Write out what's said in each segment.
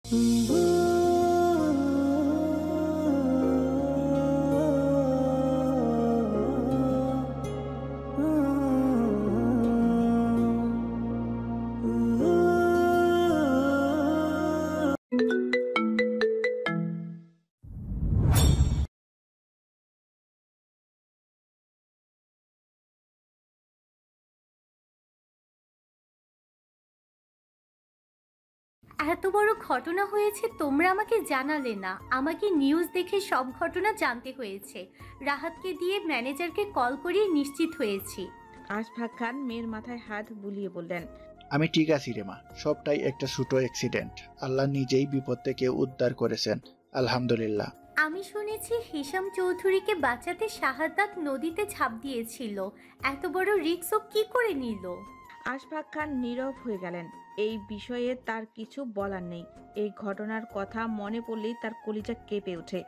এত বড় ঘটনা হয়েছে, তোমরা আমাকে জানালে না। আমাকে নিউজ দেখে সব ঘটনা জানতে হয়েছে। রাহাতকে দিয়ে ম্যানেজারকে কল করিয়ে নিশ্চিত হয়েছি। আশফাক খান মেয়ের মাথায় হাত বুলিয়ে বললেন, আমি ঠিক আছি রে মা, সবটাই একটা ছোট অ্যাক্সিডেন্ট। আল্লাহ নিজেই বিপদ থেকে উদ্ধার করেছেন, আলহামদুলিল্লাহ। আমি শুনেছি হিশাম চৌধুরীকে বাঁচাতে শাহাদাত নদীতে ঝাঁপ দিয়েছিল। এত বড় রিস্ক ও কি করে নিল? আশফাক খান নীরব হয়ে গেলেন। এই বিষয়ে তার কিছু বলার নেই। এই ঘটনার কথা মনে পড়লেই তার কলিজা কেঁপে ওঠে।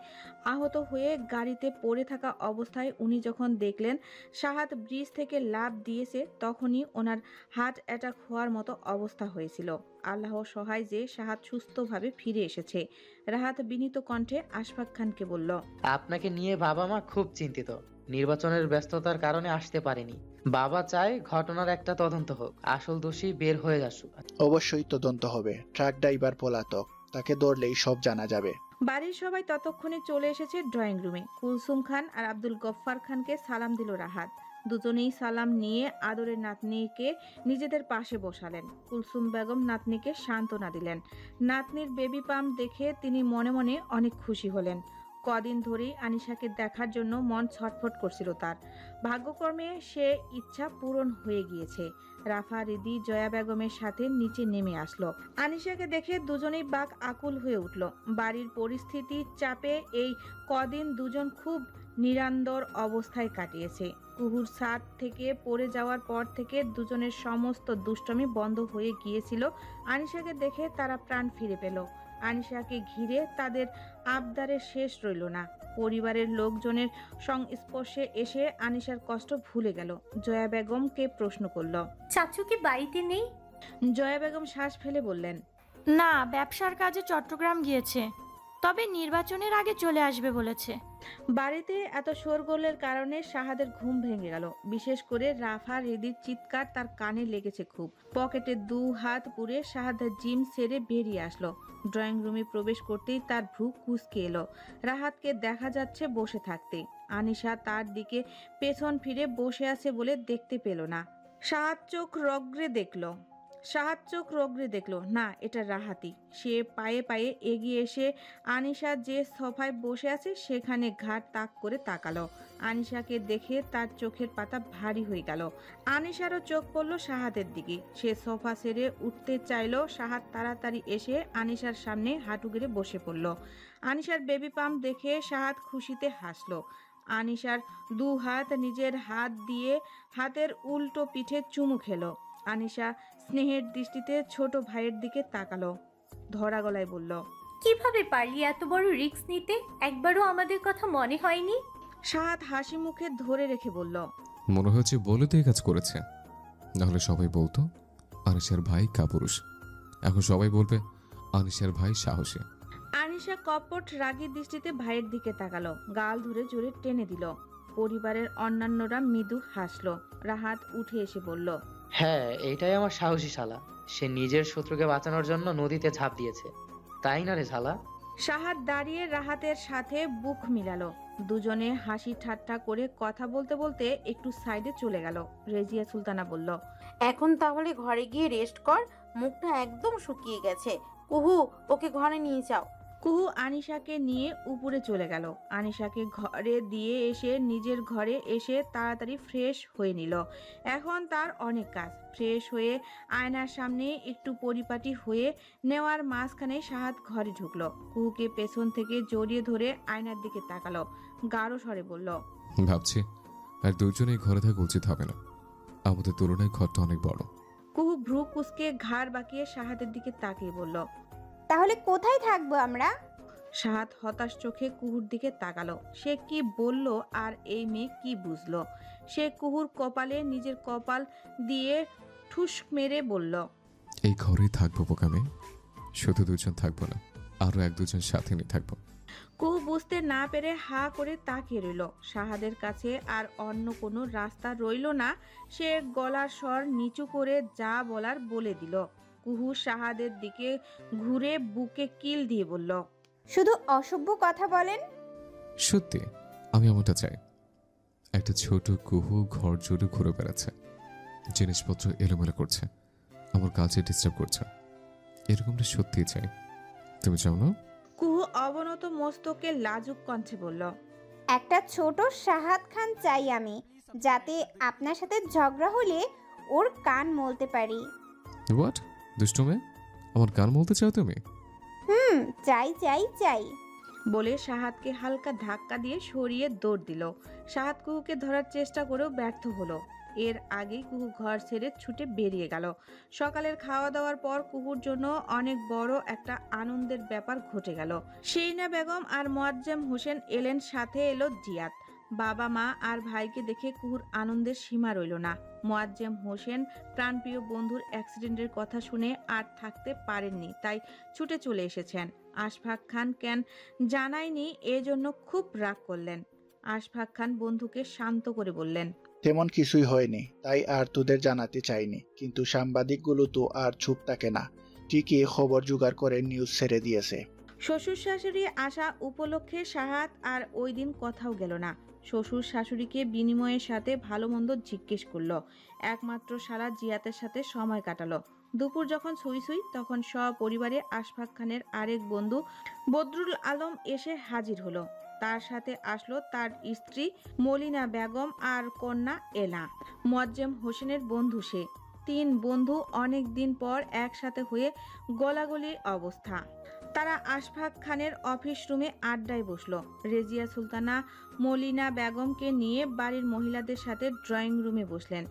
আহত হয়ে গাড়িতে পড়ে থাকা অবস্থায় উনি যখন দেখলেন শাহাদ ব্রিজ থেকে লাফ দিয়েছে, তখনই ওনার হার্ট অ্যাটাক হওয়ার মতো অবস্থা হয়েছিল। আল্লাহ সহায় যে শাহাদ সুস্থভাবে ফিরে এসেছে। রাহাত বিনীত কণ্ঠে আশফাক খানকে বলল, আপনাকে নিয়ে বাবা মা খুব চিন্তিত। নির্বাচনের ব্যস্ততার কারণে আসতে পারেনি। বাবা চায় ঘটনার একটা তদন্ত হোক, আসল দোষী বের হয়ে আসুক। অবশ্যই তদন্ত হবে। ট্রাক ড্রাইভার পলাতক, তাকে ধরলেই সব জানা যাবে। বাড়ির সবাই ততক্ষণে চলে এসেছে ড্রয়িং রুমে। কুলসুম খান আর আব্দুল গফফার খানকে সালাম দিল রাহাত। দুজনেই সালাম নিয়ে আদরের নাতনিকে নিজেদের পাশে বসালেন। কুলসুম বেগম নাতনিকে সান্ত্বনা দিলেন। নাতনির বেবি পাম্প দেখে তিনি মনে মনে অনেক খুশি হলেন। কদিন ধরেই আনিশাকে দেখার জন্য মন ছটফট করছিল তার। ভাগ্যক্রমে সে ইচ্ছা পূরণ হয়ে গিয়েছে। রাফা রিদি জয়া বেগমের সাথে নিচে নেমে আসলো। আনিশাকে দেখে দুজনেই বাক আকুল হয়ে উঠল। বাড়ির পরিস্থিতির চাপে এই কদিন দুজন খুব নিরান্দর অবস্থায় কাটিয়েছে। কুহুর ছাদ থেকে পড়ে যাওয়ার পর থেকে দুজনের সমস্ত দুষ্টমি বন্ধ হয়ে গিয়েছিল। আনিশাকে দেখে তারা প্রাণ ফিরে পেল। আনিশাকে ঘিরে তাদের আবদারের শেষ রইল না। পরিবারের লোকজনের সংস্পর্শে এসে আনিশার কষ্ট ভুলে গেল। জয়া বেগমকে প্রশ্ন করল, চাচু কি বাড়িতে নেই? জয়া বেগম শ্বাস ফেলে বললেন, না, ব্যবসার কাজে চট্টগ্রাম গিয়েছে, তবে নির্বাচনের আগে চলে আসবে বলেছে। বাড়িতে এত শোরগোলের কারণে শাহাদের ঘুম ভেঙে গেল। বিশেষ করে রাফা রিদির চিৎকার তার কানে লেগেছে খুব। পকেটে দু হাত পুরে শাহাদ জিম সেরে বেরিয়ে আসলো। ড্রয়িং রুমে প্রবেশ করতেই তার ভ্রু কুঁচকে এলো। রাহাতকে দেখা যাচ্ছে বসে থাকতে। আনিশা তার দিকে পেছন ফিরে বসে আছে বলে দেখতে পেল না। শাহাদ চোখ রগড়ে দেখলো না, এটা রাহাতি। সে পায়ে পায়ে এগিয়ে এসে আনিশা যে সোফায় বসে আছে সেখানে ঘাড় তাক করে তাকালো। আনিশাকে দেখে তার চোখের পাতা ভারী হয়ে গেল। আনিশারও চোখ পড়ল শাহাদের দিকে। সে সোফা ছেড়ে উঠতে চাইল। শাহাদ তাড়াতাড়ি এসে আনিশার সামনে হাঁটু গেড়ে বসে পড়ল। আনিশার বেবি পাম্প দেখে শাহাদ খুশিতে হাসলো। আনিশার দু হাত নিজের হাত দিয়ে হাতের উল্টো পিঠে চুমু খেলো। আনিশা স্নেহের দৃষ্টিতে ছোট ভাইয়ের দিকে তাকালো। ধরা গলায় বলল, কিভাবে পারলি এত বড় রিস্ক নিতে? একবারও আমাদের কথা মনে হয়নি? শাহাদ হাসি মুখে ধরে রেখে বলল, মনে হচ্ছে বলে তো এই কাজ করেছে, নাহলে সবাই বলতো আনিশার ভাই কাপুরুষ। এখন সবাই বলবে আনিশার ভাই সাহসী। আনিশা কপট রাগী দৃষ্টিতে ভাইয়ের দিকে তাকালো। গাল ধরে জোরে টেনে দিল। পরিবারের অন্যান্যরা মৃদু হাসলো। রাহাত উঠে এসে বলল, হ্যাঁ, এটাই আমার সাহসী শালা। সে নিজের শত্রুকে বাঁচানোর জন্য নদীতে ঝাঁপ দিয়েছে, তাই না রে শালা? শাহাদ দাঁড়িয়ে রাহাতের সাথে বুক মিলালো। দুজনে হাসি ঠাট্টা করে কথা বলতে বলতে একটু সাইডে চলে গেল। রেজিয়া সুলতানা বলল, এখন তাহলে ঘরে গিয়ে রেস্ট কর, মুখটা একদম শুকিয়ে গেছে। কুহু, ওকে ঘরে নিয়ে যাও। কুহু আনিশাকে নিয়ে উপরে চলে গেল। আনিশাকে ঘরে দিয়ে এসে নিজের ঘরে এসে তাড়াতাড়ি ফ্রেশ হয়ে নিল। এখন তার অনেক কাজ। ফ্রেশ হয়ে আয়নার সামনে একটু পরিপাটি হয়ে নেওয়ার মাঝখানে শাহাদ ঘরে ঢুকলো। কুহুকে পেছন থেকে জড়িয়ে ধরে আয়নার দিকে তাকালো। গাঢ় স্বরে বলল, ভাবছি আর দুজনেই ঘরে থাকা উচিত হবে না, আমাদের তুলনায় ঘরটা অনেক বড়। কুহু ভ্রু কুঁচকে ঘাড় বাঁকিয়ে শাহাদের দিকে তাকিয়ে বলল, তাহলে কোথায় থাকবো আমরা? শাহাদ হতাশ চোখে কুহুর দিকে তাকালো। সে কি বলল আর এই মেয়ে কি বুঝলো? সে কুহুর কপালে নিজের কপাল দিয়ে ঠুস মেরে বলল, এই ঘরেই থাকবো বোকামে, শুধু দুজন থাকবো না, আরো এক দুজন সাথে নিয়ে থাকবো। কুহু বুঝতে না পেরে হা করে তাকিয়ে রইল। শাহাদের কাছে আর অন্য কোনো রাস্তা রইল না। সে গলার স্বর নিচু করে যা বলার বলে দিল। কুহু শাহাদের দিকে ঘুরে বুকে কিল দিয়ে বলল, শুধু অসভ্য কথা বলেন। সত্যি আমি এমনটা চাই। একটা ছোট কুহু ঘর জুড়ে ঘুরে বেড়াচ্ছে, জিনিসপত্র এলোমেলো করছে, আমার কাজে ডিস্টার্ব করছে। এরকমটা সত্যিই চাই। তুমি চাও না? কুহু অবনত মস্তকে লাজুক কণ্ঠে বলল, একটা ছোট শাহাদ খান চাই আমি, যাতে আপনার সাথে ঝগড়া হলে ওর কান মলতে পারি। হোয়াট? দুষ্টু মেয়ে, আমার গান বলতে চাও তুমি? চাই চাই চাই। বলে শাহাদকে হালকা ধাক্কা দিয়ে সরিয়ে দৌড় দিল। শাহাদ কুহুকে ধরার চেষ্টা করেও ব্যর্থ হলো। এর আগেই কুহু ঘর ছেড়ে ছুটে বেরিয়ে গেল। সকালের খাওয়া দাওয়ার পর কুহুর জন্য অনেক বড় একটা আনন্দের ব্যাপার ঘটে গেল। শেইনা বেগম আর মোয়াজ্জেম হোসেন এলেন, সাথে এলো জিয়াদ। বাবা মা আর ভাইকে দেখে কুহুর আনন্দের সীমা রইল না। মোয়াজ্জেম হোসেন প্রাণপ্রিয় বন্ধুর অ্যাক্সিডেন্টের কথা শুনে আর থাকতে পারেননি, তাই ছুটে চলে এসেছেন। আশফাক খান কেন জানায়নি এজন্য খুব রাগ করলেন। আশফাক খান বন্ধুকে শান্ত করে বললেন, তেমন কিছুই হয়নি, তাই আর তোদের জানাতে চাইনি। কিন্তু সাংবাদিকগুলো তো আর চুপ থাকে না, ঠিকই খবর জোগাড় করে নিউজ ছেড়ে দিয়েছে। শ্বশুর শাশুড়ি আসা উপলক্ষে শাহাদ আর ওই দিন কোথাও গেল না। শ্বশুর শাশুড়িকে বিনিময়ের সাথে ভালো মন্দ জিজ্ঞেস করলো। একমাত্র সারা জিয়াতের সাথে সময় কাটালো। দুপুর যখন ছুঁই ছুঁই, তখন সপরিবারে আশফাক খানের আরেক বন্ধু বদরুল আলম এসে হাজির হলো। তার সাথে আসলো তার স্ত্রী মলিনা বেগম আর কন্যা এলা। মোয়াজ্জেম হোসেনের বন্ধু সে। তিন বন্ধু অনেক দিন পর একসাথে হয়ে গলাগলির অবস্থা। তারা আশফাক খানের অফিস রুমে আড্ডায় বসলো। রেজিয়া সুলতানা মলিনা বেগমকে নিয়ে বাড়ির মহিলাদের সাথে ড্রয়িং রুমে বসলেন।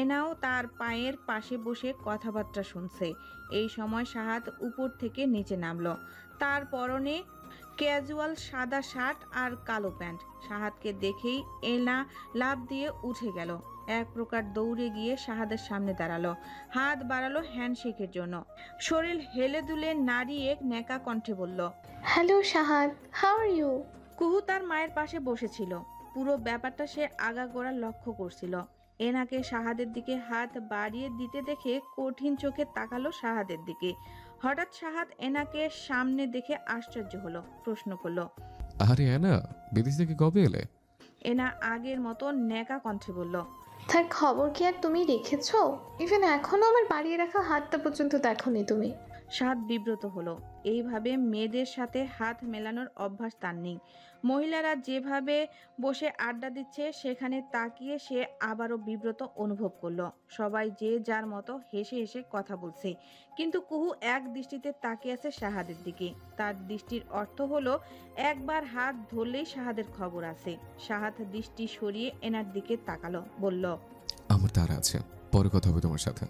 এনাও তার পায়ের পাশে বসে কথাবার্তা শুনছে। এই সময় শাহাদ উপর থেকে নিচে নামলো। তার পরনে ক্যাজুয়াল সাদা শার্ট আর কালো প্যান্ট। শাহাদকে দেখেই এনা লাফ দিয়ে উঠে গেল। এক প্রকার দৌড়ে গিয়ে শাহাদের সামনে দাঁড়ালো, হাত বাড়ালো হ্যান্ডশেকের জন্য। শরীর হেলে দুলে নাড়িয়ে নেকা কণ্ঠে বলল, hello Shahad, how are you? কুহু তার মায়ের পাশে বসেছিল। পুরো ব্যাপারটা সে আগাগোড়া লক্ষ্য করছিল। এনাকে শাহাদের দিকে হাত বাড়িয়ে দিতে দেখে কঠিন চোখে তাকালো শাহাদের দিকে। হঠাৎ শাহাদ এনাকে সামনে দেখে আশ্চর্য হলো, প্রশ্ন করলো, আরে এনা, বিদেশ থেকে কবে এলে? এনা আগের মতো নেকা কণ্ঠে বলল, তার খবর কি আর তুমি রেখেছো? ইভেন এখনো আমার বাড়িয়ে রাখা হাতটা পর্যন্ত দেখোনি তুমি। শাহাদ বিব্রত হলো। এইভাবে মেয়েদের সাথে হাত মেলানোর অভ্যাস তার নেই। মহিলারা যেভাবে বসে আড্ডা দিচ্ছে সেখানে তাকিয়ে সে আবারও বিব্রত অনুভব করলো। সবাই যে যার মতো হেসে হেসে কথা বলছে, কিন্তু কুহু এক দৃষ্টিতে তাকিয়ে আছে শাহাদের দিকে। তার দৃষ্টির অর্থ হলো একবার হাত ধরলেই শাহাদের খবর আছে। শাহাদ দৃষ্টি সরিয়ে এনার দিকে তাকালো, বলল, আমার তারা আছে, পরে কথা হবে তোমার সাথে।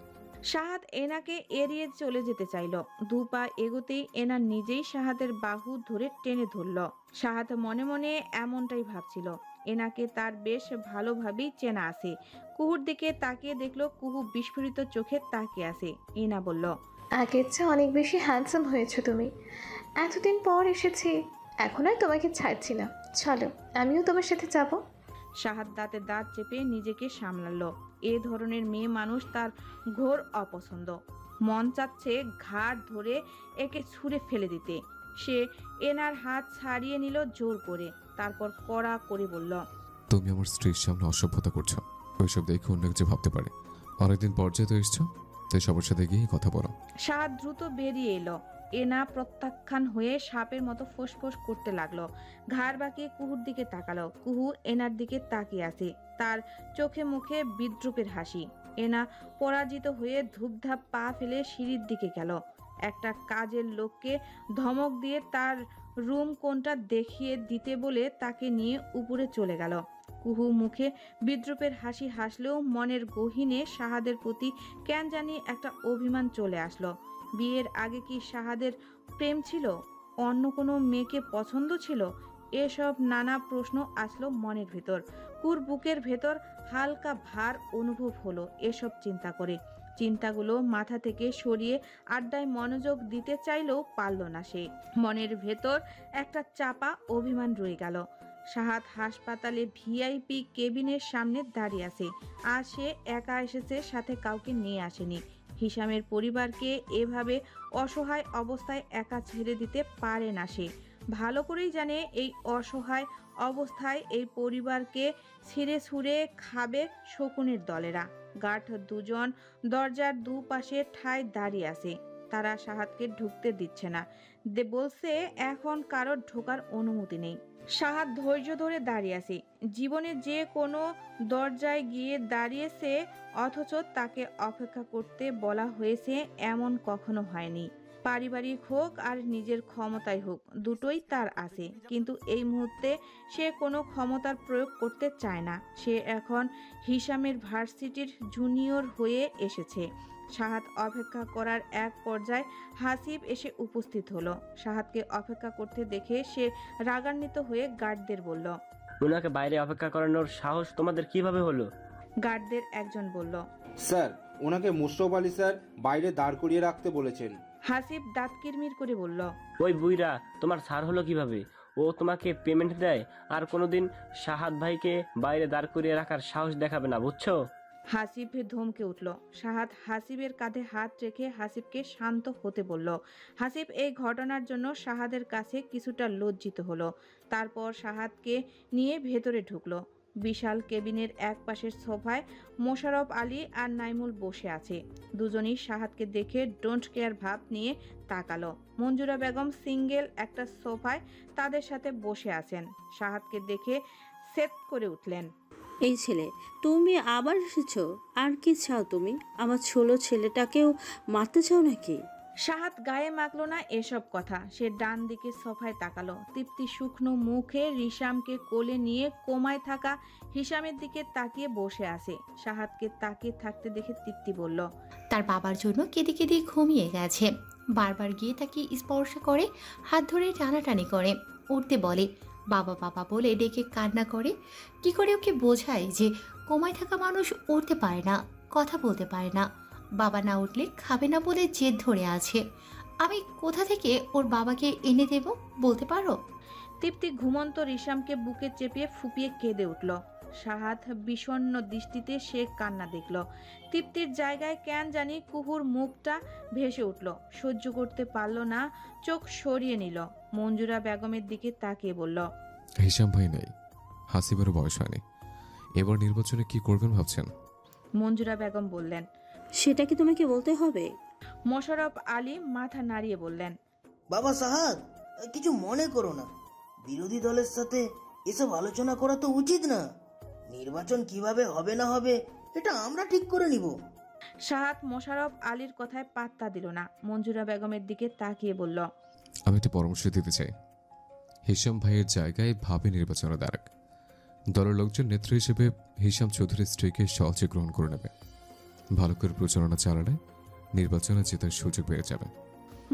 শাহাদ এনাকে এড়িয়ে চলে যেতে চাইল। দু পা এগোতেই এনা নিজেই শাহাদের বাহু ধরে টেনে ধরল। শাহাদ মনে মনে এমনটাই ভাবছিল। এনাকে তার বেশ ভালোভাবেই চেনা আছে। কুহুর দিকে তাকিয়ে দেখলো কুহু বিস্ফোরিত চোখে তাকিয়ে আছে। এনা বলল, আগের চেয়ে অনেক বেশি হ্যান্ডসাম হয়েছো তুমি। এতদিন পর এসেছি, এখন আর তোমাকে ছাড়ছি না। চলো, আমিও তোমার সাথে যাব। শাহাদ দাঁতে দাঁত চেপে নিজেকে সামলালো। এ ধরনের মেয়ে মানুষ তার ঘোর অপছন্দ। মন চাচ্ছে ঘাড় ধরে একে ছুঁড়ে ফেলে দিতে। সে এনার হাত ছাড়িয়ে নিল জোর করে, তারপর কড়া করে বলল, তুমি আমার স্ত্রীর সামনে অসভ্যতা করছো। ওইসব দেখে অন্য কিছু ভাবতে পারে। অনেকদিন পর যেহেতু এসছো, তাই সবার সাথে গিয়ে কথা বলো। শাহাদ দ্রুত বেরিয়ে এলো। এনা প্রত্যাখ্যান হয়ে সাপের মতো ফোঁসফোঁস করতে লাগলো। ঘাড় বাঁকিয়ে কুহুর দিকে তাকালো। কুহু এনার দিকে তাকিয়ে আছে, তার চোখে মুখে বিদ্রুপের হাসি। এনা পরাজিত হয়ে ধূপধাপ পা ফেলে সিঁড়ির দিকে গেল। একটা কাজের লোককে ধমক দিয়ে তার রুম কোনটা দেখিয়ে দিতে বলে তাকে নিয়ে উপরে চলে গেল। কুহু মুখে বিদ্রুপের হাসি হাসলেও মনের গহীনে শাহাদের প্রতি কেন জানি একটা অভিমান চলে আসলো। বিয়ের আগে কি শাহাদের প্রেম ছিল? অন্য কোনো মেয়েকে পছন্দ ছিল? এসব নানা প্রশ্ন আসলো মনের ভেতর। কুর বুকের ভেতর হালকা ভার অনুভব হলো এসব চিন্তা করে। চিন্তাগুলো মাথা থেকে সরিয়ে আড্ডায় মনোযোগ দিতে চাইলেও পারল না সে। মনের ভেতর একটা চাপা অভিমান রয়ে গেল। সাহাদ হাসপাতালে ভিআইপি কেবিনের সামনে দাঁড়িয়ে আছে। আজ সে একা এসেছে, সাথে কাউকে নিয়ে আসেনি। হিশামের পরিবারকে এভাবে অসহায় অবস্থায় একা ছেড়ে দিতে পারে না সে। ভালো করেই জানে এই অসহায় অবস্থায় এই পরিবারকে ছিঁড়ে ছুঁড়ে খাবে শকুনের দলেরা। গার্ড দুজন দরজার দুপাশে ঠায় দাঁড়িয়ে আছে। তারা সাহাদকে ঢুকতে দিচ্ছে না, বলছে এখন কারোর ঢোকার অনুমতি নেই। সাহাদ ধৈর্য ধরে দাঁড়িয়ে আছে। জীবনে যে কোনো দরজায় গিয়ে দাঁড়িয়েছে, অথচ তাকে অপেক্ষা করতে বলা হয়েছে এমন কখনো হয়নি। পারিবারিক হোক আর নিজের ক্ষমতায় হোক, দুটোই তার আছে, কিন্তু এই মুহূর্তে সে কোনো ক্ষমতার প্রয়োগ করতে চায় না। সে এখন হিশামের ভার্সিটির জুনিয়র হয়ে এসেছে। সাহাদ অপেক্ষা করার এক পর্যায়ে হাসিব এসে উপস্থিত হলো। সাহাদকে অপেক্ষা করতে দেখে সে রাগান্বিত হয়ে গার্ডদের বলল, ওনাকে বাইরে অপেক্ষা করানোর সাহস তোমাদের কিভাবে হলো? গার্ডদের একজন বলল, স্যার, ওনাকে মুশরফ আলী স্যার বাইরে দাঁড় করিয়ে রাখতে বলেছেন। হাসিব দাঁত কিরমির করে বলল, ওই বুইরা তোমার ছাড় হলো কিভাবে? ও তোমাকে পেমেন্ট দেয়, আর কোনোদিন সাহাদ ভাইকে বাইরে দাঁড় করিয়ে রাখার সাহস দেখাবে না, বুঝছো? হাসিব ধমকে উঠল। সাহাদ হাসিবের কাঁধে হাত রেখে হাসিবকে শান্ত হতে বলল। হাসিব এই ঘটনার জন্য সাহাদের কাছে কিছুটা লজ্জিত হলো। তারপর সাহাদকে নিয়ে ভেতরে ঢুকলো। বিশাল কেবিনের এক পাশের সোফায় মোশাররফ আলী আর নাইমুল বসে আছে। দুজনই সাহাদকে দেখে ডোন্ট কেয়ার ভাব নিয়ে তাকালো। মঞ্জুরা বেগম সিঙ্গেল একটা সোফায় তাদের সাথে বসে আছেন। সাহাদকে দেখে সেট করে উঠলেন, এই ছেলে, তুমি আবার এসেছো? আর কি চাও তুমি? আমার ছোট ছেলেটাকেও মারতে চাও নাকি? সাহাদ গায়ে মাখলো না এসব কথা। সে ডান দিকে সোফায় তাকালো। তৃপ্তি শুকনো মুখে রিশামকে কোলে নিয়ে কোমায় থাকা হিশামের দিকে তাকিয়ে বসে আছে। সাহাদকে তাকিয়ে থাকতে দেখে তৃপ্তি বলল, তার বাবার জন্য কেঁদে কেঁদে ঘুমিয়ে গেছে। বারবার গিয়ে তাকে স্পর্শ করে, হাত ধরে টানাটানি করে, উঠতে বলে, বাবা বাবা বলে ডেকে কান্না করে। কি করে ওকে বোঝায় যে কোমায় থাকা মানুষ উঠতে পারে না, কথা বলতে পারে না, বাবা না উঠলে খাবে না বলে জেদ ধরে আছে। আমি কোথা থেকে ওর বাবাকে এনে দেব বলতে পারো? তৃপ্তি ঘুমন্ত রিশামকে বুকে চেপে ফুপিয়ে কেঁদে উঠল। সাহাদ বিষণ্ণ দৃষ্টিতে সে কান্না দেখল। তৃপ্তির জায়গায় কেন জানি কুহুর মুখটা ভেসে উঠল। সহ্য করতে পারল না, চোখ সরিয়ে নিল। মঞ্জুরা বেগমের দিকে তাকিয়ে বলল, হিশাম ভাই নেই, হাসিবেরও বয়স হয়নি, এবার নির্বাচনে কি করবেন ভাবছেন? মঞ্জুরা বেগম বললেন, সেটা কি তোমাকে বলতে হবে? মোশাররফ আলী মাথা নাড়িয়ে বললেন, বাবা সাহাদ, কিছু মনে করো না, বিরোধী দলের সাথে এসব আলোচনা করা তো উচিত না। নির্বাচন কিভাবে হবে না হবে এটা আমরা ঠিক করে নিব। সাহাদ মোশাররফ আলীর কথায় পাত্তা দিল না। মঞ্জুরা বেগমের দিকে তাকিয়ে বলল, আমি একটা পরামর্শ দিতে চাই। হিশাম ভাইয়ের জায়গায় ভাবে নির্বাচনে দাঁড়াক। দলের লোকজন নেত্রী হিসেবে হিশাম চৌধুরীর স্ত্রীকে সহজে গ্রহণ করে নেবে। ভালো করে প্রচারণা চালালে নির্বাচনে জেতার সুযোগ বেড়ে যাবে।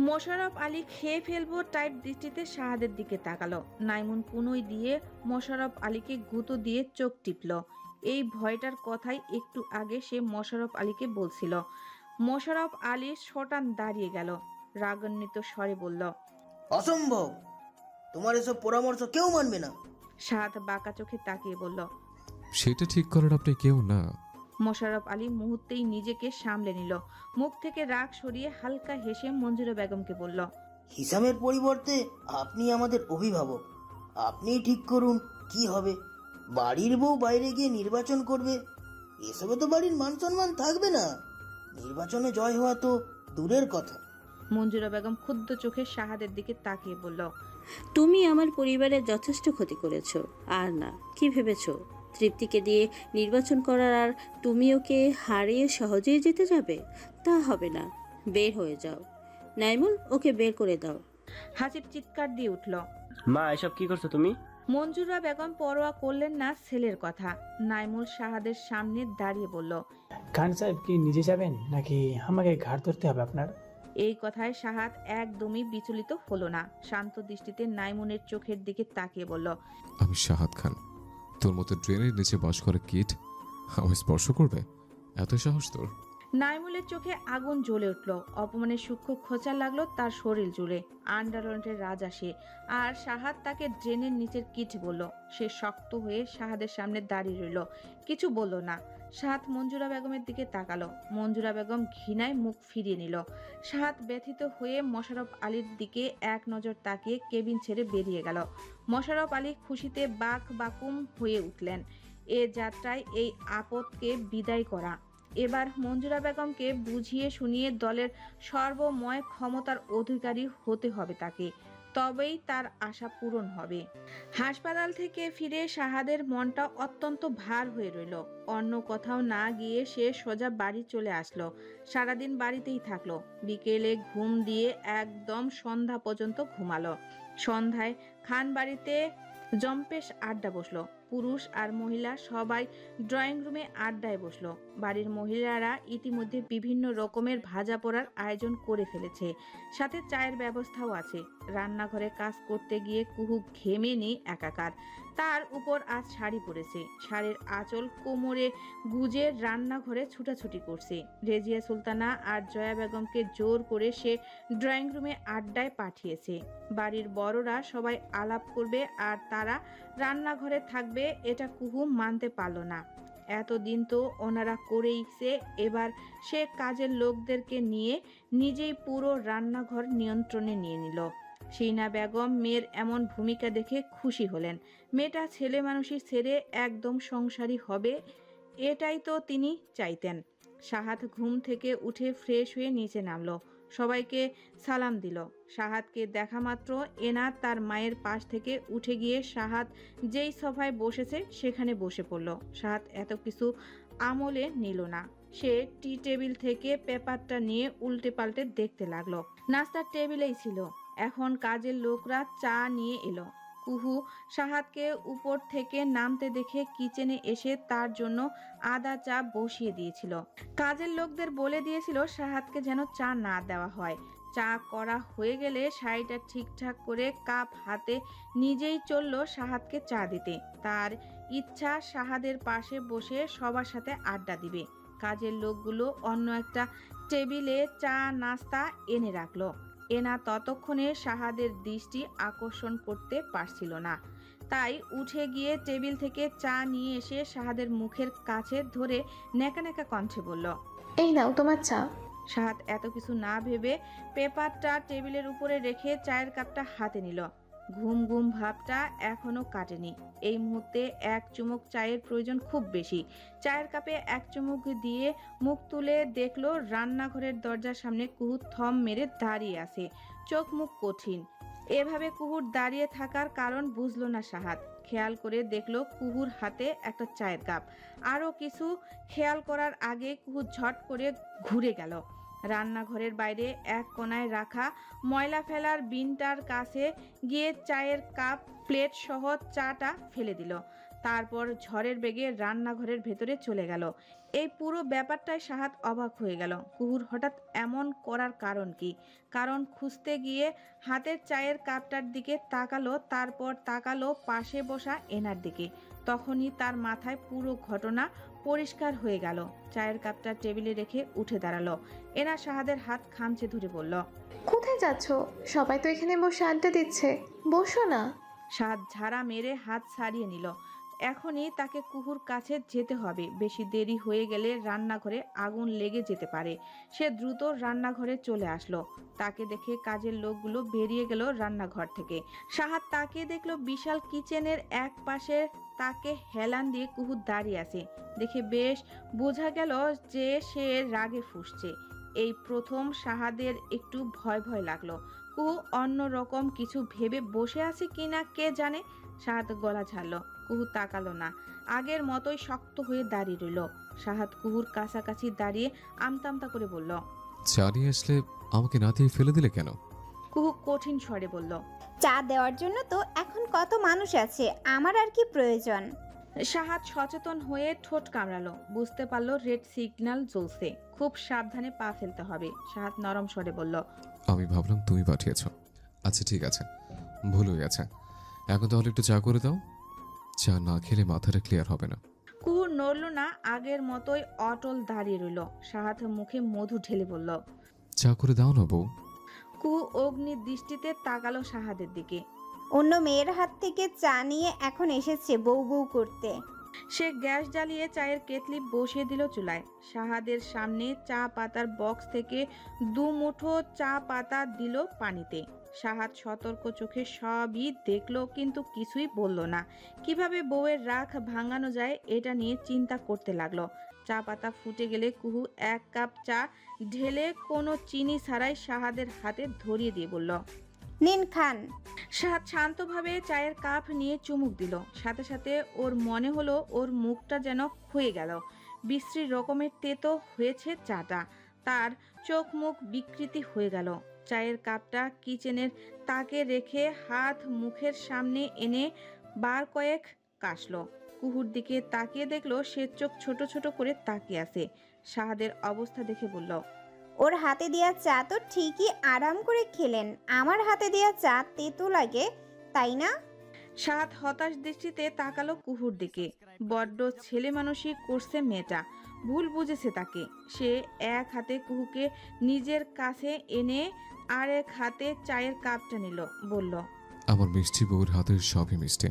মোশাররফ আলী খেয়ে ফেলবো টাইপ দৃষ্টিতে সাহাদের দিকে তাকালো। নাইমুন কুনুই দিয়ে মোশাররফ আলীকে গুঁতো দিয়ে চোখ টিপল। এই ভয়টার কথাই একটু আগে সে মোশাররফ আলীকে বলছিল। মোশাররফ আলীর শটান দাঁড়িয়ে গেল, রাগান্বিত স্বরে বলল, অসম্ভব, তোমার এসব পরামর্শ কেউ মানবে না। সাহাদ বাঁকা চোখে তাকিয়ে বলল, সেটা ঠিক করার আপনি কেউ না। মোশাররফ আলী মুহূর্তেই নিজেকে সামলে নিল। মুখ থেকে রাগ সরিয়ে হালকা হেসে মঞ্জুরা বেগমকে বলল, হিসামের পরিবর্তে আপনি আমাদের অভিভাবক, আপনি ঠিক করুন কি হবে। বাড়ির বউ বাইরে গিয়ে নির্বাচন করবে, এসবে তো বাড়ির মান সম্মান থাকবে না। নির্বাচনে জয় হওয়া তো দূরের কথা। মঞ্জুরা বেগম ক্ষুব্ধ চোখে সাহাদের দিকে তাকিয়ে বলল, তুমি আমার পরিবারের যথেষ্ট ক্ষতি করেছো। আর না, কি ভেবেছো তৃপ্তিকে দিয়ে নির্বাচন করার আর তুমি ওকে হারিয়ে সহজেই যেতে যাবে? তা হবে না, বের হয়ে যাও। নাইমুল, ওকে বের করে দাও। হাসিব চিৎকার দিয়ে উঠল, মা এসব কি করছো তুমি? মঞ্জুরা বেগম পরোয়া করলেন না ছেলের কথা। নাইমুল সাহাদের সামনে দাঁড়িয়ে বলল, খান সাহেব কি নিজে যাবেন নাকি আমাকে ঘাড় ধরতে হবে আপনার? এই কথায় সাহাদ একদমই বিচলিত হলো না। শান্ত দৃষ্টিতে নাইমুনের চোখের দিকে তাকিয়ে বলল, আমি সাহাদ খান, তোর মতো ড্রেনের নিচে বাস করা কিট আমায় স্পর্শ করবে? এত সাহস তোর? নাইমুলের চোখে আগুন জ্বলে উঠল। অপমানের সূক্ষ্ম খোঁচা লাগলো তার শরীর জুড়ে। আন্ডারওয়ার্ল্ডের রাজা সে, আর শাহাদ তাকে ড্রেনের নিচের কিট বলল। সে শক্ত হয়ে শাহাদের সামনে দাঁড়িয়ে রইল, কিছু বলল না। শাহাদ মঞ্জুরা বেগমের দিকে তাকালো। মঞ্জুরা বেগম ঘৃণায় মুখ ফিরিয়ে নিল। শাহাদ ব্যথিত হয়ে মোশাররফ আলীর দিকে এক নজর তাকিয়ে কেবিন ছেড়ে বেরিয়ে গেল। মোশাররফ আলী খুশিতে বাক বাকুম হয়ে উঠলেন। এ যাত্রায় এই আপদকে বিদায় করা। এবার মঞ্জুরা বেগমকে বুঝিয়ে শুনিয়ে দলের সর্বময় ক্ষমতার অধিকারী হতে হবে তাকে, তবেই তার আশা পূরণ হবে। হাসপাতাল থেকে ফিরে শাহাদের মনটা অত্যন্ত ভার হয়ে রইল। অন্য কোথাও না গিয়ে সে সোজা বাড়ি চলে আসলো। সারাদিন বাড়িতেই থাকলো। বিকেলে ঘুম দিয়ে একদম সন্ধ্যা পর্যন্ত ঘুমালো। সন্ধ্যায় খান বাড়িতে জম্পেশ আড্ডা বসলো। পুরুষ আর মহিলা সবাই ড্রয়িং রুমে আড্ডায় বসলো। বাড়ির মহিলারা ইতিমধ্যে বিভিন্ন রকমের ভাজা পোড়ার আয়োজন করে ফেলেছে, সাথে চায়ের ব্যবস্থাও আছে। রান্নাঘরে কাজ করতে গিয়ে কুহু ঘেমে নেই একাকার। তার উপর আজ শাড়ি পরেছে, শাড়ির আঁচল কোমরে গুজে রান্নাঘরে ছুটাছুটি করছে। রেজিয়া সুলতানা আর জয়া বেগমকে জোর করে সে ড্রয়িং রুমে আড্ডায় পাঠিয়েছে। বাড়ির বড়রা সবাই আলাপ করবে আর তারা রান্নাঘরে থাকবে, এটা কুহু মানতে পারল না। এতদিন তো ওনারা করেইছে, এবার সে কাজের লোকদেরকে নিয়ে নিজেই পুরো রান্নাঘর নিয়ন্ত্রণে নিয়ে নিল। শিনা বেগম মেয়ের এমন ভূমিকা দেখে খুশি হলেন। মেয়েটা ছেলে মানুষই ছেড়ে একদম সংসারী হবে, এটাই তো তিনি চাইতেন। শাহাদ ঘুম থেকে উঠে ফ্রেশ হয়ে নিচে নামলো, সবাইকে সালাম দিল। শাহাদকে দেখা মাত্র এনার তার মায়ের পাশ থেকে উঠে গিয়ে শাহাদ যেই সোফায় বসেছে সেখানে বসে পড়ল। শাহাদ এত কিছু আমলে নিল না। সে টি টেবিল থেকে পেপারটা নিয়ে উল্টে পাল্টে দেখতে লাগলো। নাস্তার টেবিলেই ছিল। এখন কাজের লোকরা চা নিয়ে এলো। কুহু শাহাদকে উপর থেকে নামতে দেখে কিচেনে এসে তার জন্য আদা চা বসিয়ে দিয়েছিল। কাজের লোকদের বলে দিয়েছিল শাহাদকে যেন চা না দেওয়া হয়। চা করা হয়ে গেলে শাড়িটা ঠিকঠাক করে কাপ হাতে নিজেই চলল শাহাদকে চা দিতে। তার ইচ্ছা শাহাদের পাশে বসে সবার সাথে আড্ডা দিবে। কাজের লোকগুলো অন্য একটা টেবিলে চা নাস্তা এনে রাখলো। এনা ততক্ষণে শাহাদের দৃষ্টি আকর্ষণ করতে পারছিল না, তাই উঠে গিয়ে টেবিল থেকে চা নিয়ে এসে শাহাদের মুখের কাছে ধরে নেকা নেকা কণ্ঠে বলল, এই নাও তোমার চা। শাহাদ এত কিছু না ভেবে পেপারটা টেবিলের উপরে রেখে চায়ের কাপটা হাতে নিল। ঘুম ঘুম ভাবটা এখনো কাটেনি। এই মুহূর্তে এক চুমুক চায়ের প্রয়োজন খুব বেশি। চায়ের কাপে এক চুমুক দিয়ে মুখ তুলে দেখলো রান্নাঘরের দরজার সামনে কুহু থম মেরে দাঁড়িয়ে আছে, চোখ মুখ কঠিন। এভাবে কুহুর দাঁড়িয়ে থাকার কারণ বুঝলো না শাহাদ। খেয়াল করে দেখলো কুহুর হাতে একটা চায়ের কাপ। আরো কিছু খেয়াল করার আগে কুহু ঝট করে ঘুরে গেল। রান্নাঘরের বাইরে এক কোনায় রাখা ময়লা ফেলার বিনটার কাছে গিয়ে চায়ের কাপ প্লেট সহ চাটা ফেলে দিল। তারপর ঝড়ের বেগে রান্নাঘরের ভেতরে চলে গেল। এই পুরো ব্যাপারটায় শাহাদ অবাক হয়ে গেল। কুহুর হঠাৎ এমন করার কারণ কি? কারণ খুঁজতে গিয়ে হাতের চায়ের কাপটার দিকে তাকালো, তারপর তাকালো পাশে বসা এনার দিকে। তখনই তার মাথায় পুরো ঘটনা পরিষ্কার হয়ে গেল। চায়ের কাপটা টেবিলে রেখে উঠে দাঁড়ালো। এনা শাহাদের হাত খামচে ধরে বলল, কোথায় যাচ্ছ? সবাই তো এখানে বসে আড্ডা দিচ্ছে, বসো না। শাহাদ ঝাড়া মেরে হাত ছাড়িয়ে নিল। এখনই তাকে কুহুর কাছে যেতে হবে, বেশি দেরি হয়ে গেলে রান্নাঘরে আগুন লেগে যেতে পারে। সে দ্রুত রান্নাঘরে চলে আসলো। তাকে দেখে কাজের লোকগুলো বেরিয়ে গেল রান্নাঘর থেকে। শাহাদ তাকে দেখলো বিশাল কিচেনের এক পাশে তাকে হেলান দিয়ে কুহু দাঁড়িয়ে আছে। দেখে বেশ বোঝা গেল যে সে রাগে ফুঁসছে। এই প্রথম শাহাদের একটু ভয় ভয় লাগলো। কুহু অন্য রকম কিছু ভেবে বসে আছে কিনা কে জানে। শাহাদ গলা ঝাড়লো। কুহু তাকালো না, আগের মতোই শক্ত হয়ে দাঁড়িয়ে রইল। শাহাদ কুহুর কাছাকাছি দাঁড়িয়ে আমতা করে বলল, চা নিয়ে আসলে আমাকে না দিয়ে ফেলে দিলে কেন? কুহু কঠিন স্বরে বলল, চা দেওয়ার জন্য তো এখন কত মানুষ আছে, আমার আর কি প্রয়োজন? শাহাদ সচেতন হয়ে ঠোঁট কামড়ালো। বুঝতে পারলো রেড সিগন্যাল জ্বলছে, খুব সাবধানে পা ফেলতে হবে। শাহাদ নরম স্বরে বলল, আমি ভাবলাম তুমি পাঠিয়েছ। আচ্ছা ঠিক আছে, ভুল হয়ে গেছে। এখন তাহলে একটু চা করে দাও। চা না খেলে মাথাটা ক্লিয়ার হবে না। কুহুর নড়ল না, আগের মতোই অটল দাঁড়িয়ে রইল। সাহাদ মুখে মধু ঢেলে বলল, চা করে দাও না বউ। কুহু অগ্নি দৃষ্টিতে তাকালো সাহাদের দিকে। অন্য মেয়ের হাত থেকে চা নিয়ে এখন এসেছে বউ বউ করতে। সে গ্যাস জ্বালিয়ে চায়ের কেতলি বসিয়ে দিল চুলায়। সাহাদের সামনে চা পাতার বক্স থেকে 2 মুঠো চা পাতা দিল পানিতে। সাহাদ সতর্ক চোখে সবই দেখলো, কিন্তু কিছুই বলল না। কিভাবে বউয়ের রাগ ভাঙানো যায় এটা নিয়ে চিন্তা করতে লাগলো। চা পাতা ফুটে গেলে কুহু 1 কাপ চা ঢেলে কোনো চিনি ছাড়াই সাহাদের হাতে ধরিয়ে দিয়ে বলল, নিন খান। সাহাদ শান্তভাবে চায়ের কাপ নিয়ে চুমুক দিল। সাথে সাথে ওর মনে হলো ওর মুখটা যেন ক্ষয়ে গেল। বিশ্রী রকমের তেতো হয়েছে চাটা। তার চোখ মুখ বিকৃতি হয়ে গেল। চায়ের কাপটা কিচেনের তাকে রেখে হাত মুখের সামনে এনে বার কয়েক কাশলো। কুহুর দিকে তাকিয়ে দেখলো সে চোখ ছোট ছোট করে তাকিয়ে আছে। সাহাদের অবস্থা দেখে বলল, ওর হাতে দেওয়া চা তো ঠিকই আরাম করে খেলেন, আমার হাতে দেওয়া চা তেতো লাগে তাই না? সাহাদ হতাশ দৃষ্টিতে তাকালো কুহুর দিকে। বড্ড ছেলে মানুষই করছে মেয়েটা, ভুল বুঝেছে তাকে। সে এক হাতে কুহুকে নিজের কাছে এনে আর এক হাতে চায়ের কাপটা নিল, বলল, আমার মিষ্টি বউর হাতের সবই মিষ্টি,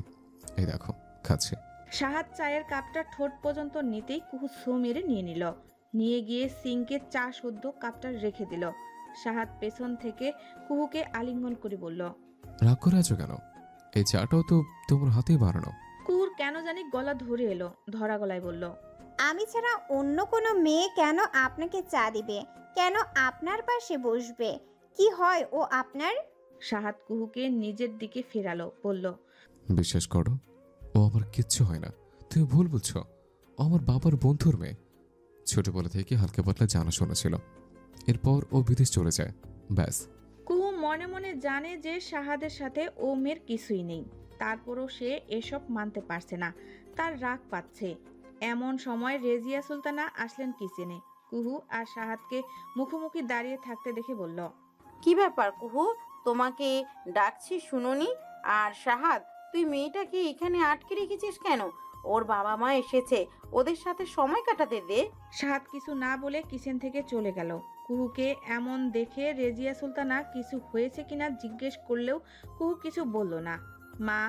এই দেখো খাচ্ছে। সাহাদ চায়ের কাপটা ঠোঁট পর্যন্ত নিতেই কুহু সো মেরে নিয়ে নিল। নিয়ে গিয়ে সিঙ্কে চা সদ্য কাপটা রেখে দিল। সাহাদ পেছন থেকে কুহুকে আলিঙ্গন করে বলল, রাগ করে আছো কেন? এই চাটাও তো তোমার হাতেই বানানো। কুহুর কেন জানি গলা ধরে এলো, ধরা গলায় বলল, আমি ছাড়া অন্য কোনো মেয়ে কেন আপনাকে চা দিবে, কেন আপনার পাশে বসবে? কি হয় ও আপনার? সাহাদ কুহুকে নিজের দিকে ফেরালো, বলল, বিশ্বাস করো, ও আমার কিচ্ছু হয় না, তুমি ভুল বুঝছো। ও আমার বাবার বন্ধুর মেয়ে, ছোটবেলা থেকে হালকা পাতলা জানাশোনা ছিল। এরপর ও বিদেশ চলে যায়, ব্যাস। কুহু মনে মনে জানে যে সাহাদের সাথে ও মেয়ের কিছুই নেই, তারপরও সে এসব মানতে পারছে না, তার রাগ পাচ্ছে। এমন সময় রেজিয়া সুলতানা আসলেন কিচেনে। কুহু আর সাহাদকে মুখোমুখি দাঁড়িয়ে থাকতে দেখে বলল, কি ব্যাপার কুহু, তোমাকে ডাকছি শুনোনি? আর সাহাদ, তুই মেয়েটাকে এখানে আটকে রেখেছিস কেন? ওর বাবা মা এসেছে, ওদের সাথে সময় কাটাতে দে। সাহাদ কিছু না বলে কিচেন থেকে চলে গেল। কুহুকে এমন দেখে রেজিয়া সুলতানা কিছু হয়েছে কিনা জিজ্ঞেস করলেও কুহু কিছু বলল না। মা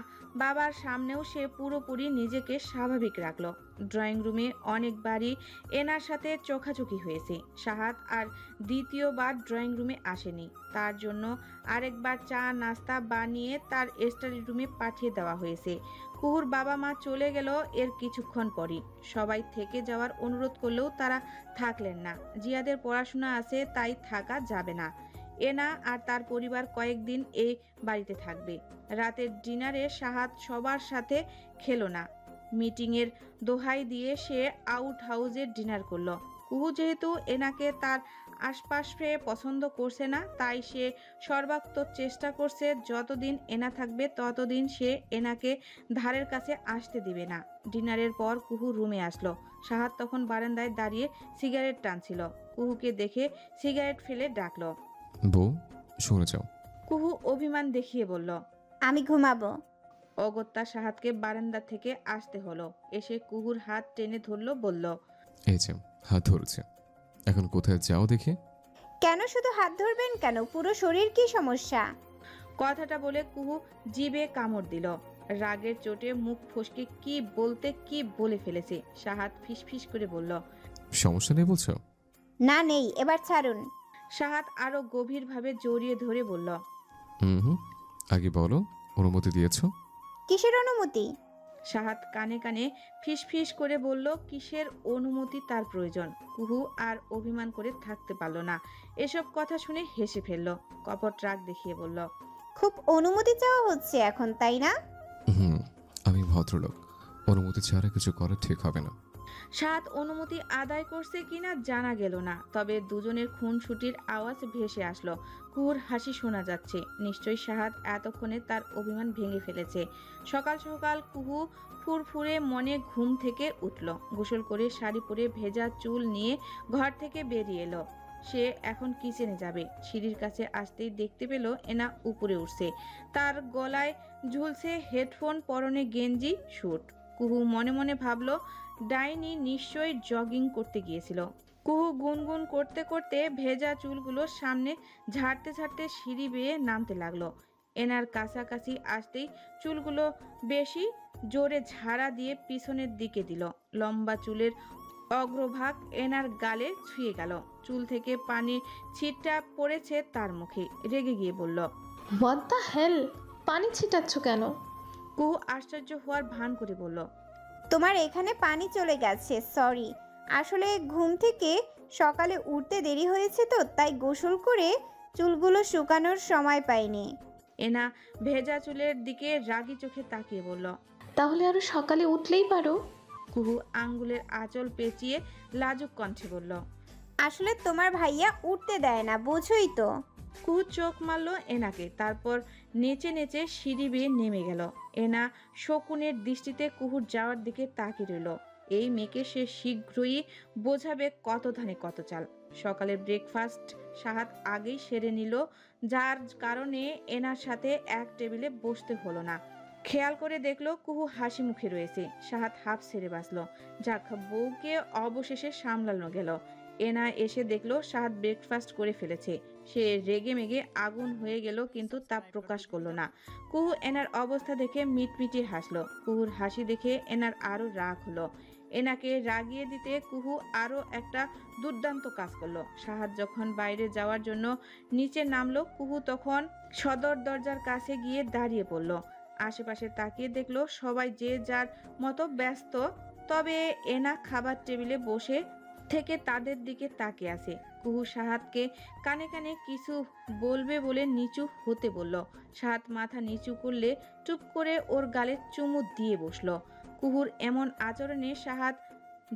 বাবার সামনেও সে পুরোপুরি নিজেকে স্বাভাবিক রাখলো। ড্রয়িং রুমে অনেকবারই এনার সাথে চোখাচোখি হয়েছে। সাহাদ আর দ্বিতীয়বার ড্রয়িং রুমে আসেনি। তার জন্য আরেকবার চা নাস্তা বানিয়ে তার স্টাডি রুমে পাঠিয়ে দেওয়া হয়েছে। কুহুর বাবা মা চলে গেল এর কিছুক্ষণ পরই। সবাই থেকে যাওয়ার অনুরোধ করলেও তারা থাকলেন না। জিয়াদের পড়াশোনা আছে, তাই থাকা যাবে না। এনা আর তার পরিবার কয়েকদিন এই বাড়িতে থাকবে। রাতের ডিনারে সাহাদ সবার সাথে খেলো না। মিটিংয়ের দোহাই দিয়ে সে আউট হাউসে ডিনার করলো। কুহু যেহেতু এনাকে তার আশপাশে পছন্দ করছে না, তাই সে সর্বাত্মক চেষ্টা করছে যতদিন এনা থাকবে ততদিন সে এনাকে ধারের কাছে আসতে দিবে না। ডিনারের পর কুহু রুমে আসলো। সাহাদ তখন বারান্দায় দাঁড়িয়ে সিগারেট টানছিল। কুহুকে দেখে সিগারেট ফেলে ডাকলো, বউ শুনে যাও। কুহু অভিমান দেখিয়ে বলল, আমি ঘুমাবো। অগত্যা সাহাদকে বারান্দা থেকে আসতে হলো। এসে কুহুর হাত টেনে ধরলো, বলল, এই যে হাত ধরেছে, এখন কোথায় যাও দেখে। কেন শুধু হাত ধরবেন কেন, পুরো শরীর কি সমস্যা? কথাটা বলে কুহু জিভে কামড় দিল। রাগের চোটে মুখ ফসকে কি বলতে কি বলে ফেলেছে। সাহাদ ফিসফিস করে বলল, সমস্যা নেই বলছো? না নেই, এবার ছাড়ুন। সাহাদ আরো গভীরভাবে জড়িয়ে ধরে বলল, হুম, আগে বলো, অনুমতি দিয়েছো? কিসের অনুমতি? সাহাদ কানে কানে ফিসফিস করে বলল কিসের অনুমতি তার প্রয়োজন। কুহু আর অভিমান করে থাকতে পারল না। এসব কথা শুনে হেসে ফেলল। কপট রাগ দেখিয়ে বলল, খুব অনুমতি চাওয়া হচ্ছে এখন, তাই না? আমি ভদ্রলোক, অনুমতি ছাড়া কিছু করা ঠিক হবে না। সাহাদ অনুমতি আদায় করছে কিনা জানা গেল না, তবে দুজনের খুনসুটির আওয়াজ ভেসে আসলো। কুহুর হাসি শোনা যাচ্ছে। নিশ্চয়ই সাহাদ এতক্ষণে তার অভিমান ভেঙে ফেলেছে। সকাল সকাল কুহু ফুরফুরে মনে ঘুম থেকে উঠল। গোসল করে শাড়ি পরে ভেজা চুল নিয়ে ঘর থেকে বেরিয়ে এলো। সে এখন কিচেনে যাবে। সিঁড়ির কাছে আসতেই দেখতে পেল এনা উপরে উঠছে। তার গলায় ঝুলছে হেডফোন, পরনে গেঞ্জি, স্যুট। কুহু মনে মনে ভাবলো ডাইনি নিশ্চয়ই জগিং করতে গিয়েছিল। কুহু গুনগুন করতে করতে ভেজা চুলগুলো সামনে ঝাড়তে ঝাড়তে সিঁড়ি বেয়ে নামতে লাগলো। এনার কাছাকাছি আসতেই চুলগুলো বেশি জোরে ঝাড়া দিয়ে পিছনের দিকে দিল। লম্বা চুলের অগ্রভাগ এনার গালে ছুঁয়ে গেল। চুল থেকে পানির ছিটটা পড়েছে তার মুখে। রেগে গিয়ে বলল, হোয়াট দ্য হেল, পানি ছিটাচ্ছ কেন? কুহু আশ্চর্য হওয়ার ভান করে বলল, তোমার এখানে পানি চলে গেছে, সরি। আসলে ঘুম থেকে সকালে উঠতে দেরি হয়েছে তো, তাই গোসল করে চুলগুলো শুকানোর সময় পাইনি। এনা ভেজা চুলের দিকে রাগী চোখে তাকিয়ে বলল, তাহলে আরো সকালে উঠলেই পারো। কুহু আঙ্গুলের আঁচল পেঁচিয়ে লাজুক কণ্ঠে বলল, আসলে তোমার ভাইয়া উঠতে দেয় না, বোঝোই তো। কুহু চোখ মারল এনাকে, তারপর নেচে নেচে সিঁড়ি বেয়ে নেমে গেল। এনা শকুনের দৃষ্টিতে কুহুর যাওয়ার দিকে তাকিয়ে রইল। এই মেয়েকে সে শীঘ্রই বোঝাবে কত ধানে কত চাল। সকালের ব্রেকফাস্ট সাহাত আগেই সেরে নিল, যার কারণে এনার সাথে এক টেবিলে বসতে হলো না। খেয়াল করে দেখলো কুহু হাসি মুখে রয়েছে। সাহাত হাফ ছেড়ে বাঁচলো। যাক, বউকে অবশেষে সামলানো গেল। এনা এসে দেখলো সাহাত ব্রেকফাস্ট করে ফেলেছে। সে রেগে মেগে আগুন হয়ে গেল, কিন্তু তা প্রকাশ করলো না। কুহু এনার অবস্থা দেখে মিটমিটি হাসলো। কুহুর হাসি দেখে এনার আরো রাগ হলো। এনাকে রাগিয়ে দিতে কুহু আরো একটা দুর্দান্ত কাজ করলো। সাহাত যখন বাইরে যাওয়ার জন্য নিচে নামলো, কুহু তখন সদর দরজার কাছে গিয়ে দাঁড়িয়ে পড়লো। আশেপাশে তাকিয়ে দেখলো সবাই যে যার মতো ব্যস্ত, তবে এনা খাবার টেবিলে বসে থেকে তাদের দিকে তাকিয়ে আছে। কুহু সাহাতকে কানে কানে কিছু বলবে বলে নিচু হতে বলল। সাহাত মাথা নিচু করলে চুপ করে ওর গালে চুমু দিয়ে বসলো। কুহুর এমন আচরণে সাহাত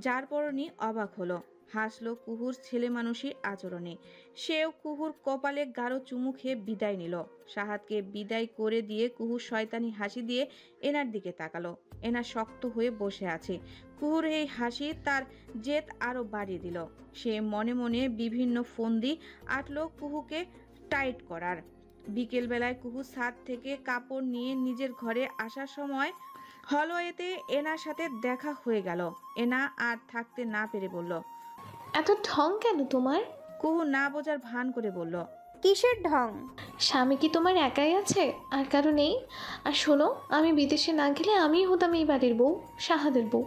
যার পরনি অবাক হলো। হাসলো কুহুর ছেলে মানুষই আচরণে। সেও কুহুর কপালে গাঢ় চুমু খেয়ে বিদায় নিল। সাহাতকে বিদায় করে দিয়ে কুহু শয়তানি হাসি দিয়ে এনার দিকে তাকালো। এনা শক্ত হয়ে বসে আছে। কুহুর এই হাসি তার জেদ আরো বাড়িয়ে দিল। সে মনে মনে বিভিন্ন ফন্দি আটলো কুহুকে টাইট করার। বিকেল বেলায় কুহু ছাদ থেকে কাপড় নিয়ে নিজের ঘরে আসার সময় হলওয়েতে এনার সাথে দেখা হয়ে গেল। এনা আর থাকতে না পেরে বলল, এত ঢং কেন তোমার? কুহু না বোঝার ভান করে বলল, কিসের ঢং? স্বামী কি তোমার একাই আছে, আর কারো নেই? আর শোনো, আমি বিদেশে না গেলে আমিই হতাম এই বাড়ির বউ, শাহাদের বউ।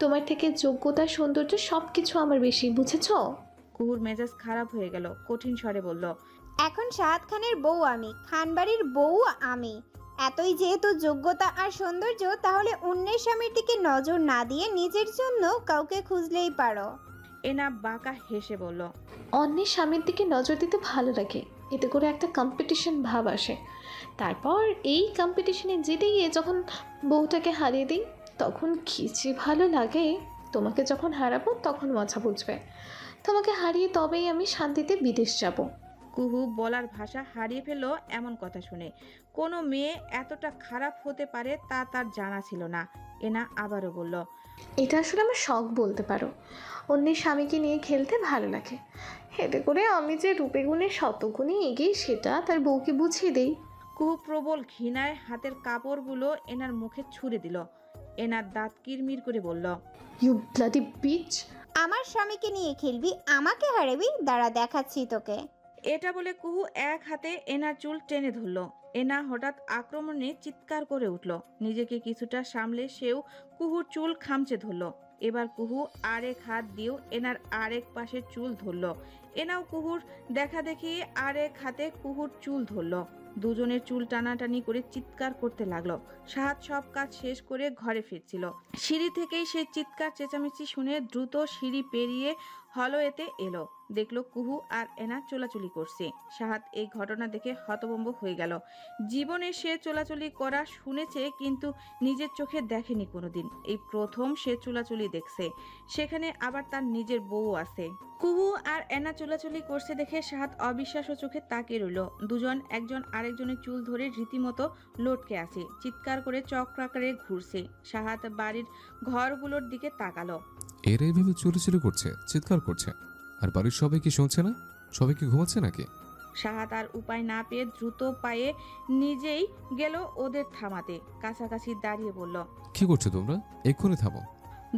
তোমার থেকে যোগ্যতা, সৌন্দর্য সবকিছু আমার বেশি, বুঝেছ? কুহুর মেজাজ খারাপ হয়ে গেল। কঠিন স্বরে বলল, এখন সাহাত খানের বউ আমি, খানবাড়ির বউ আমি। এতই যেহেতু যোগ্যতা আর সৌন্দর্য, তাহলে অন্যের স্বামীর দিকে নজর না দিয়ে নিজের জন্য কাউকে খুঁজলেই পারো। এনা বাঁকা হেসে বলল, অন্যের স্বামীর দিকে নজর দিতে ভালো লাগে, এতে করে একটা কম্পিটিশন ভাব আসে। তারপর এই কম্পিটিশনে জিতে গিয়ে যখন বউটাকে হারিয়ে দিই, তখন কি যে ভালো লাগে। তোমাকে যখন হারাবো তখন মজা বুঝবে। তোমাকে হারিয়ে তবেই আমি শান্তিতে বিদেশ যাব। কুহু বলার ভাষা হারিয়ে ফেলল। এমন কথা শুনে কোনো মেয়ে এতটা খারাপ হতে পারে তা তার জানা ছিল না। এনা আবারও বলল, এটা আসলে আমার শখ বলতে পারো। অন্যের স্বামীকে নিয়ে খেলতে ভালো লাগে। এতে করে আমি যে রূপে গুণে শতগুণে এগিয়ে সেটা তার বউকে বুঝিয়ে দেই। কুহু প্রবল ঘৃণায় হাতের কাপড়গুলো এনার মুখে ছুঁড়ে দিল। এনার দাঁত কিরমির করে বলল, ইউ ব্লাডি বিচ! আমার স্বামীকে নিয়ে খেলবি, আমাকে হারাবি? দাঁড়া, দেখাচ্ছি তোকে। এটা বলে কুহু এক হাতে এনার চুল টেনে ধরল। এনা হঠাৎ আক্রমণে চিৎকার করে উঠল। নিজেকে কিছুটা সামলে সেও কুহুর চুল খামচে ধরল। এবার কুহু আরেক হাত দিয়েও এনার আরেক পাশে চুল ধরল। এনাও কুহুর দেখা দেখি আরেক হাতে কুহুর চুল ধরল। দুজনের চুল টানাটানি করে চিৎকার করতে লাগলো। সাহাত সব কাজ শেষ করে ঘরে ফিরছিল। সিঁড়ি থেকেই সে চিৎকার চেঁচামেচি শুনে দ্রুত সিঁড়ি পেরিয়ে হলওয়েতে এলো। দেখলো কুহু আর এনা চোলাচুলি করছে। সাহাত এই ঘটনা দেখে হতভম্ব হয়ে গেল। জীবনে সে চোলাচুলি করা শুনেছে, কিন্তু নিজের চোখে দেখেনি কোনোদিন। এই প্রথম সে চোলাচুলি দেখছে, সেখানে আবার তার নিজের বউ আছে। কুহু আর এনা চোলাচুলি করছে দেখে সাহাত অবিশ্বাস্য চোখে তাকিয়ে রইল। দুজন একজন আরেকজনের চুল ধরে রীতিমতো লটকে আছে, চিৎকার করে চক্রাকারে ঘুরছে। সাহাত বাড়ির ঘরগুলোর দিকে তাকালো। এরা এইভাবে চুরি করছে, চিৎকার করছে, আর বাড়ির সবাই কি শুনছে না? সবাই কি ঘুমাচ্ছে নাকি? শাহাদ আর উপায় না পেয়ে দ্রুত পায়ে নিজেই গেল ওদের থামাতে। কাছাকাছি দাঁড়িয়ে বলল, কি করছো তোমরা? এক্ষুনি থামো।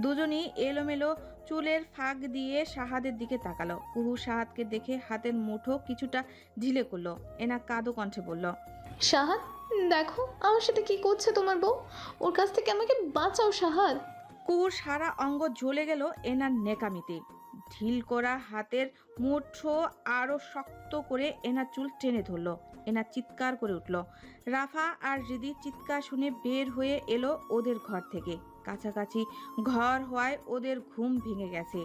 দুজনই এলোমেলো চুলের ফাঁক দিয়ে শাহাদের দিকে তাকালো। কুহু শাহাদকে দেখে হাতের মুঠো কিছুটা ঢিলে করলো। এনা কাঁদো কণ্ঠে বলল, শাহাদ দেখো আমার সাথে কি করছে তোমার বউ, ওর কাছ থেকে আমাকে বাঁচাও শাহাদ। কুহুর সারা অঙ্গ জ্বলে গেল এনার নেকামিতে। ঢিল করা হাতের মুঠো আরো শক্ত করে এনার চুল টেনে ধরলো। এনা চিৎকার করে উঠল। রাফা আর হৃদির চিৎকার শুনে বের হয়ে এলো ওদের ঘর থেকে। কাছাকাছি ঘর হওয়ায় ওদের ঘুম ভেঙে গেছে।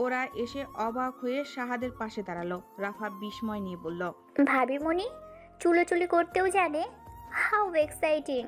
ওরা এসে অবাক হয়ে শাহাদের পাশে দাঁড়ালো। রাফা বিস্ময় নিয়ে বলল, ভাবিমণি চুলোচুলি করতেও জানে, হাউ এক্সাইটিং।